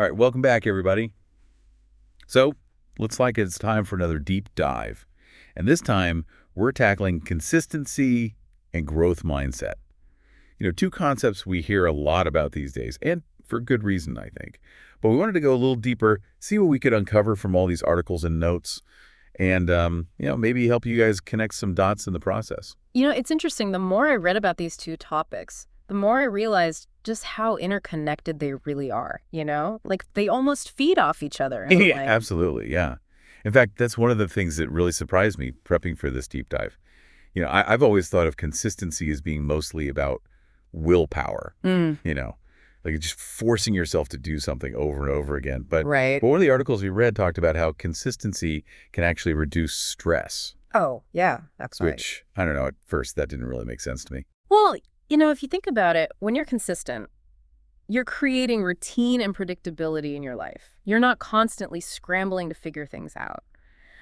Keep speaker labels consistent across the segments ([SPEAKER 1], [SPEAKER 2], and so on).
[SPEAKER 1] All right, welcome back, everybody. So, looks like it's time for another deep dive. And this time, we're tackling consistency and growth mindset. Two concepts we hear a lot about these days, and for good reason, I think. But we wanted to go a little deeper, see what we could uncover from all these articles and notes, and maybe help you guys connect some dots in the process.
[SPEAKER 2] It's interesting. The more I read about these two topics, the more I realized just how interconnected they really are, Like they almost feed off each other in a
[SPEAKER 1] Yeah,
[SPEAKER 2] way.
[SPEAKER 1] absolutely, yeah. In fact, that's one of the things that really surprised me prepping for this deep dive. I've always thought of consistency as being mostly about willpower, like just forcing yourself to do something over and over again. But
[SPEAKER 2] Right.
[SPEAKER 1] one of the articles we read talked about how consistency can actually reduce stress,
[SPEAKER 2] Oh, yeah, that's right.
[SPEAKER 1] which, I don't know, at first that didn't really make sense to me.
[SPEAKER 2] Well, if you think about it, when you're consistent, you're creating routine and predictability in your life. You're not constantly scrambling to figure things out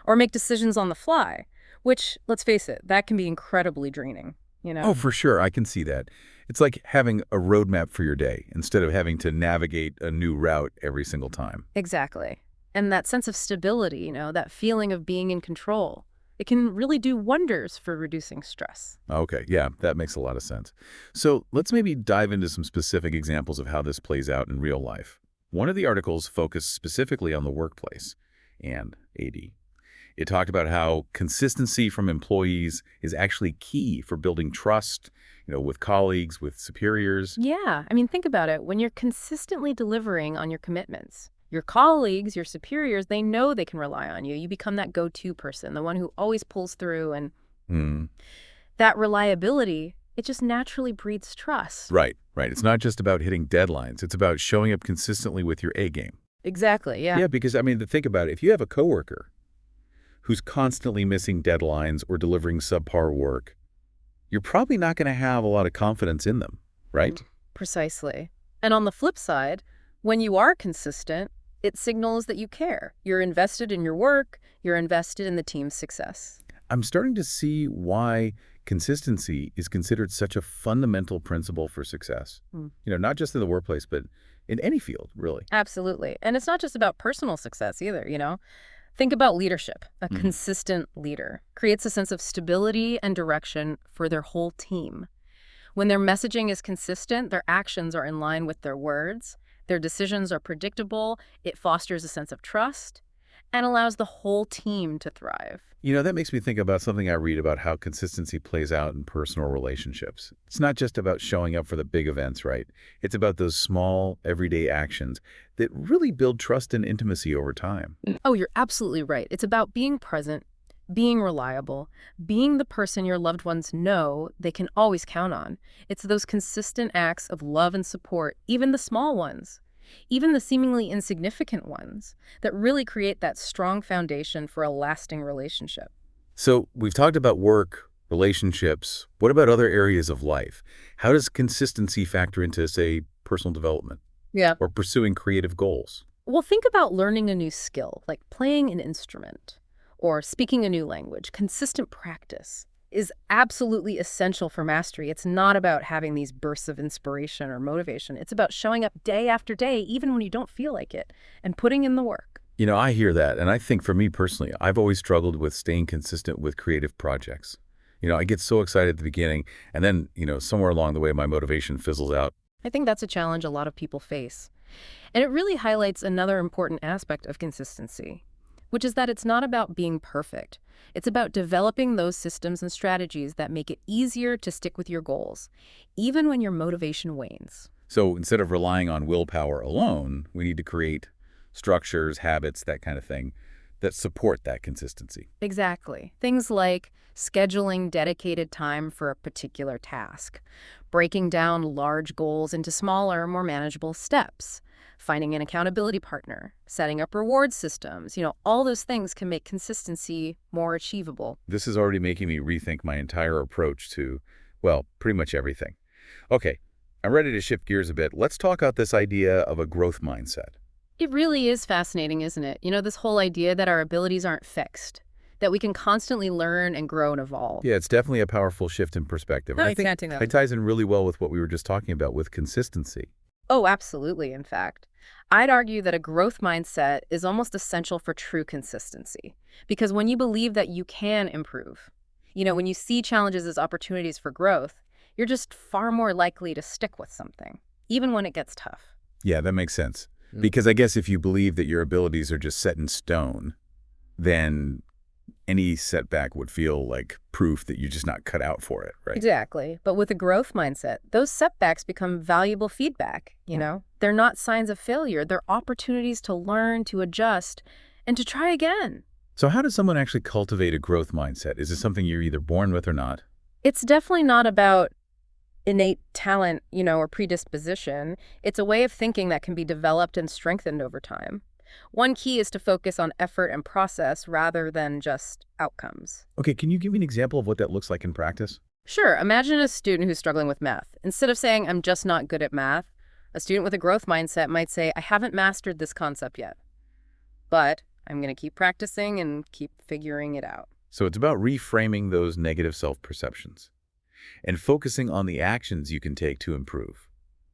[SPEAKER 2] or make decisions on the fly, which, let's face it, that can be incredibly draining.
[SPEAKER 1] Oh, for sure. I can see that. It's like having a roadmap for your day instead of having to navigate a new route every single time.
[SPEAKER 2] Exactly. And that sense of stability, that feeling of being in control, it can really do wonders for reducing stress.
[SPEAKER 1] Okay, yeah, that makes a lot of sense. So let's maybe dive into some specific examples of how this plays out in real life. One of the articles focused specifically on the workplace and AD. It talked about how consistency from employees is actually key for building trust, with colleagues, with superiors.
[SPEAKER 2] Yeah, think about it. When you're consistently delivering on your commitments, your colleagues, your superiors, they know they can rely on you. You become that go-to person, the one who always pulls through. And
[SPEAKER 1] Hmm.
[SPEAKER 2] that reliability, it just naturally breeds trust.
[SPEAKER 1] Right. It's not just about hitting deadlines. It's about showing up consistently with your A game.
[SPEAKER 2] Exactly, yeah.
[SPEAKER 1] Yeah, because, think about it. If you have a coworker who's constantly missing deadlines or delivering subpar work, you're probably not going to have a lot of confidence in them, right?
[SPEAKER 2] Precisely. And on the flip side, when you are consistent, it signals that you care. You're invested in your work, you're invested in the team's success.
[SPEAKER 1] I'm starting to see why consistency is considered such a fundamental principle for success. Not just in the workplace, but in any field, really.
[SPEAKER 2] Absolutely. And it's not just about personal success either. Think about leadership. A consistent leader creates a sense of stability and direction for their whole team. When their messaging is consistent, their actions are in line with their words, their decisions are predictable, it fosters a sense of trust, and allows the whole team to thrive.
[SPEAKER 1] That makes me think about something I read about how consistency plays out in personal relationships. It's not just about showing up for the big events, right? It's about those small, everyday actions that really build trust and intimacy over time.
[SPEAKER 2] Oh, you're absolutely right. It's about being present, being reliable, being the person your loved ones know they can always count on. It's those consistent acts of love and support, even the small ones, even the seemingly insignificant ones, that really create that strong foundation for a lasting relationship.
[SPEAKER 1] So we've talked about work, relationships. What about other areas of life? How does consistency factor into, say, personal development
[SPEAKER 2] Yeah.
[SPEAKER 1] or pursuing creative goals?
[SPEAKER 2] Well, think about learning a new skill, like playing an instrument or speaking a new language. Consistent practice is absolutely essential for mastery. It's not about having these bursts of inspiration or motivation. It's about showing up day after day, even when you don't feel like it, and putting in the work.
[SPEAKER 1] I hear that. And I think for me personally, I've always struggled with staying consistent with creative projects. I get so excited at the beginning, and then, somewhere along the way, my motivation fizzles out.
[SPEAKER 2] I think that's a challenge a lot of people face. And it really highlights another important aspect of consistency, which is that it's not about being perfect. It's about developing those systems and strategies that make it easier to stick with your goals, even when your motivation wanes.
[SPEAKER 1] So instead of relying on willpower alone, we need to create structures, habits, that kind of thing, that support that consistency.
[SPEAKER 2] Exactly. Things like scheduling dedicated time for a particular task, breaking down large goals into smaller, more manageable steps, finding an accountability partner, setting up reward systems. All those things can make consistency more achievable.
[SPEAKER 1] This is already making me rethink my entire approach to, well, pretty much everything. Okay, I'm ready to shift gears a bit. Let's talk about this idea of a growth mindset.
[SPEAKER 2] It really is fascinating, isn't it? This whole idea that our abilities aren't fixed, that we can constantly learn and grow and evolve.
[SPEAKER 1] Yeah, it's definitely a powerful shift in perspective. And I think it ties in really well with what we were just talking about with consistency.
[SPEAKER 2] Oh, absolutely, in fact. I'd argue that a growth mindset is almost essential for true consistency. Because when you believe that you can improve, when you see challenges as opportunities for growth, you're just far more likely to stick with something, even when it gets tough.
[SPEAKER 1] Yeah, that makes sense. Because I guess if you believe that your abilities are just set in stone, then any setback would feel like proof that you're just not cut out for it, right?
[SPEAKER 2] Exactly. But with a growth mindset, those setbacks become valuable feedback, They're not signs of failure. They're opportunities to learn, to adjust, and to try again.
[SPEAKER 1] So how does someone actually cultivate a growth mindset? Is it something you're either born with or not?
[SPEAKER 2] It's definitely not about innate talent, or predisposition. It's a way of thinking that can be developed and strengthened over time. One key is to focus on effort and process rather than just outcomes.
[SPEAKER 1] Okay, can you give me an example of what that looks like in practice?
[SPEAKER 2] Sure, imagine a student who's struggling with math. Instead of saying, I'm just not good at math, a student with a growth mindset might say, I haven't mastered this concept yet, but I'm going to keep practicing and keep figuring it out.
[SPEAKER 1] So it's about reframing those negative self-perceptions and focusing on the actions you can take to improve.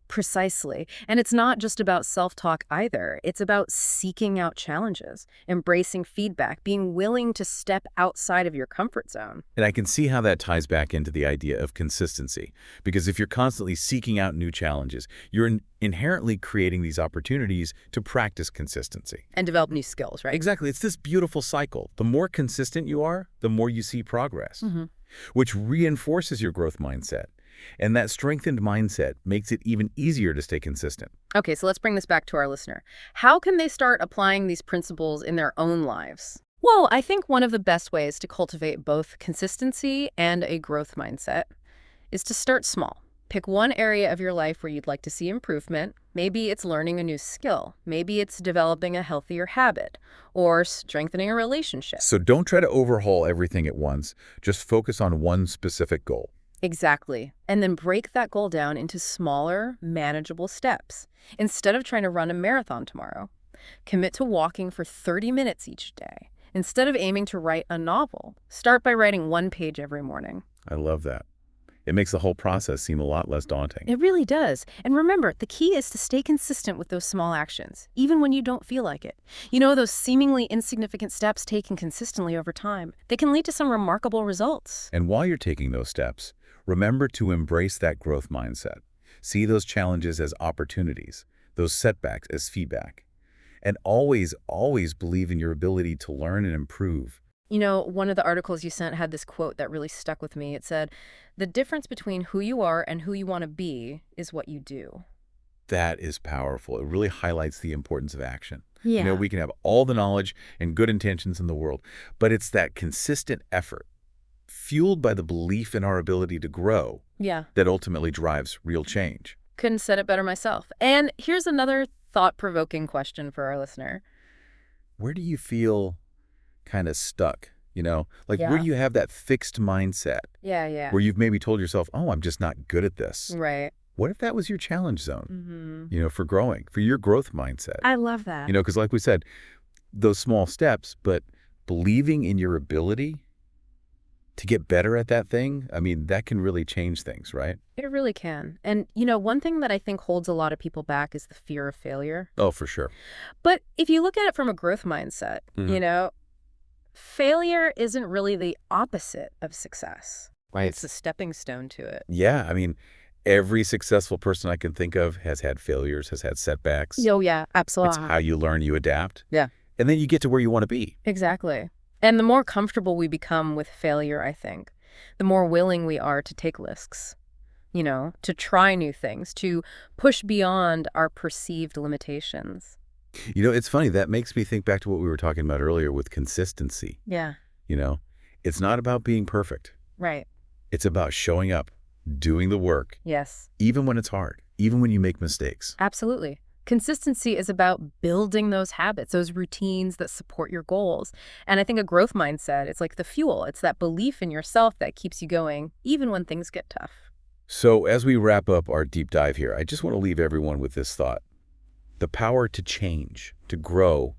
[SPEAKER 2] Precisely. And it's not just about self-talk either. It's about seeking out challenges, embracing feedback, being willing to step outside of your comfort zone.
[SPEAKER 1] And I can see how that ties back into the idea of consistency, because if you're constantly seeking out new challenges, you're inherently creating these opportunities to practice consistency.
[SPEAKER 2] And develop new skills, right?
[SPEAKER 1] Exactly. It's this beautiful cycle. The more consistent you are, the more you see progress, which reinforces your growth mindset. And that strengthened mindset makes it even easier to stay consistent.
[SPEAKER 2] Okay, so let's bring this back to our listener. How can they start applying these principles in their own lives? Well, I think one of the best ways to cultivate both consistency and a growth mindset is to start small. Pick one area of your life where you'd like to see improvement. Maybe it's learning a new skill. Maybe it's developing a healthier habit or strengthening a relationship.
[SPEAKER 1] So don't try to overhaul everything at once. Just focus on one specific goal.
[SPEAKER 2] Exactly. And then break that goal down into smaller, manageable steps. Instead of trying to run a marathon tomorrow, commit to walking for 30 minutes each day. Instead of aiming to write a novel, start by writing one page every morning.
[SPEAKER 1] I love that. It makes the whole process seem a lot less daunting.
[SPEAKER 2] It really does. And remember, the key is to stay consistent with those small actions, even when you don't feel like it. Those seemingly insignificant steps taken consistently over time, they can lead to some remarkable results.
[SPEAKER 1] And while you're taking those steps, remember to embrace that growth mindset. See those challenges as opportunities, those setbacks as feedback. And always, always believe in your ability to learn and improve.
[SPEAKER 2] One of the articles you sent had this quote that really stuck with me. It said, "The difference between who you are and who you want to be is what you do."
[SPEAKER 1] That is powerful. It really highlights the importance of action.
[SPEAKER 2] Yeah.
[SPEAKER 1] We can have all the knowledge and good intentions in the world, but it's that consistent effort, fueled by the belief in our ability to grow, that ultimately drives real change.
[SPEAKER 2] Couldn't said it better myself. And here's another thought-provoking question for our listener.
[SPEAKER 1] Where do you feel kind of stuck? Where do you have that fixed mindset?
[SPEAKER 2] Yeah.
[SPEAKER 1] Where you've maybe told yourself, oh, I'm just not good at this.
[SPEAKER 2] Right.
[SPEAKER 1] What if that was your challenge zone, for growing, for your growth mindset?
[SPEAKER 2] I love that.
[SPEAKER 1] Because like we said, those small steps, but believing in your ability to get better at that thing, that can really change things, right?
[SPEAKER 2] It really can. And, one thing that I think holds a lot of people back is the fear of failure.
[SPEAKER 1] Oh, for sure.
[SPEAKER 2] But if you look at it from a growth mindset, failure isn't really the opposite of success.
[SPEAKER 1] Right.
[SPEAKER 2] It's a stepping stone to it.
[SPEAKER 1] Yeah, every successful person I can think of has had failures, has had setbacks.
[SPEAKER 2] Oh, yeah, absolutely.
[SPEAKER 1] It's how you learn, you adapt.
[SPEAKER 2] Yeah.
[SPEAKER 1] And then you get to where you want to be.
[SPEAKER 2] Exactly. And the more comfortable we become with failure, I think, the more willing we are to take risks, to try new things, to push beyond our perceived limitations.
[SPEAKER 1] It's funny. That makes me think back to what we were talking about earlier with consistency.
[SPEAKER 2] Yeah.
[SPEAKER 1] It's not about being perfect.
[SPEAKER 2] Right.
[SPEAKER 1] It's about showing up, doing the work.
[SPEAKER 2] Yes.
[SPEAKER 1] Even when it's hard, even when you make mistakes.
[SPEAKER 2] Absolutely. Consistency is about building those habits, those routines that support your goals. And I think a growth mindset, it's like the fuel. It's that belief in yourself that keeps you going, even when things get tough.
[SPEAKER 1] So as we wrap up our deep dive here, I just want to leave everyone with this thought. The power to change, to grow,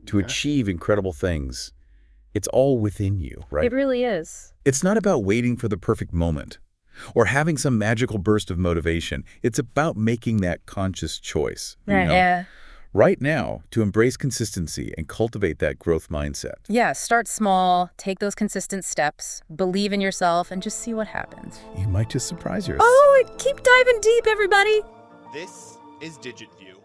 [SPEAKER 1] to achieve incredible things, it's all within you, right?
[SPEAKER 2] It really is.
[SPEAKER 1] It's not about waiting for the perfect moment or having some magical burst of motivation. It's about making that conscious choice.
[SPEAKER 2] Right. Yeah.
[SPEAKER 1] right now to embrace consistency and cultivate that growth mindset.
[SPEAKER 2] Yeah, start small, take those consistent steps, believe in yourself, and just see what happens.
[SPEAKER 1] You might just surprise yourself.
[SPEAKER 2] Oh, keep diving deep, everybody.
[SPEAKER 3] This is DigitView.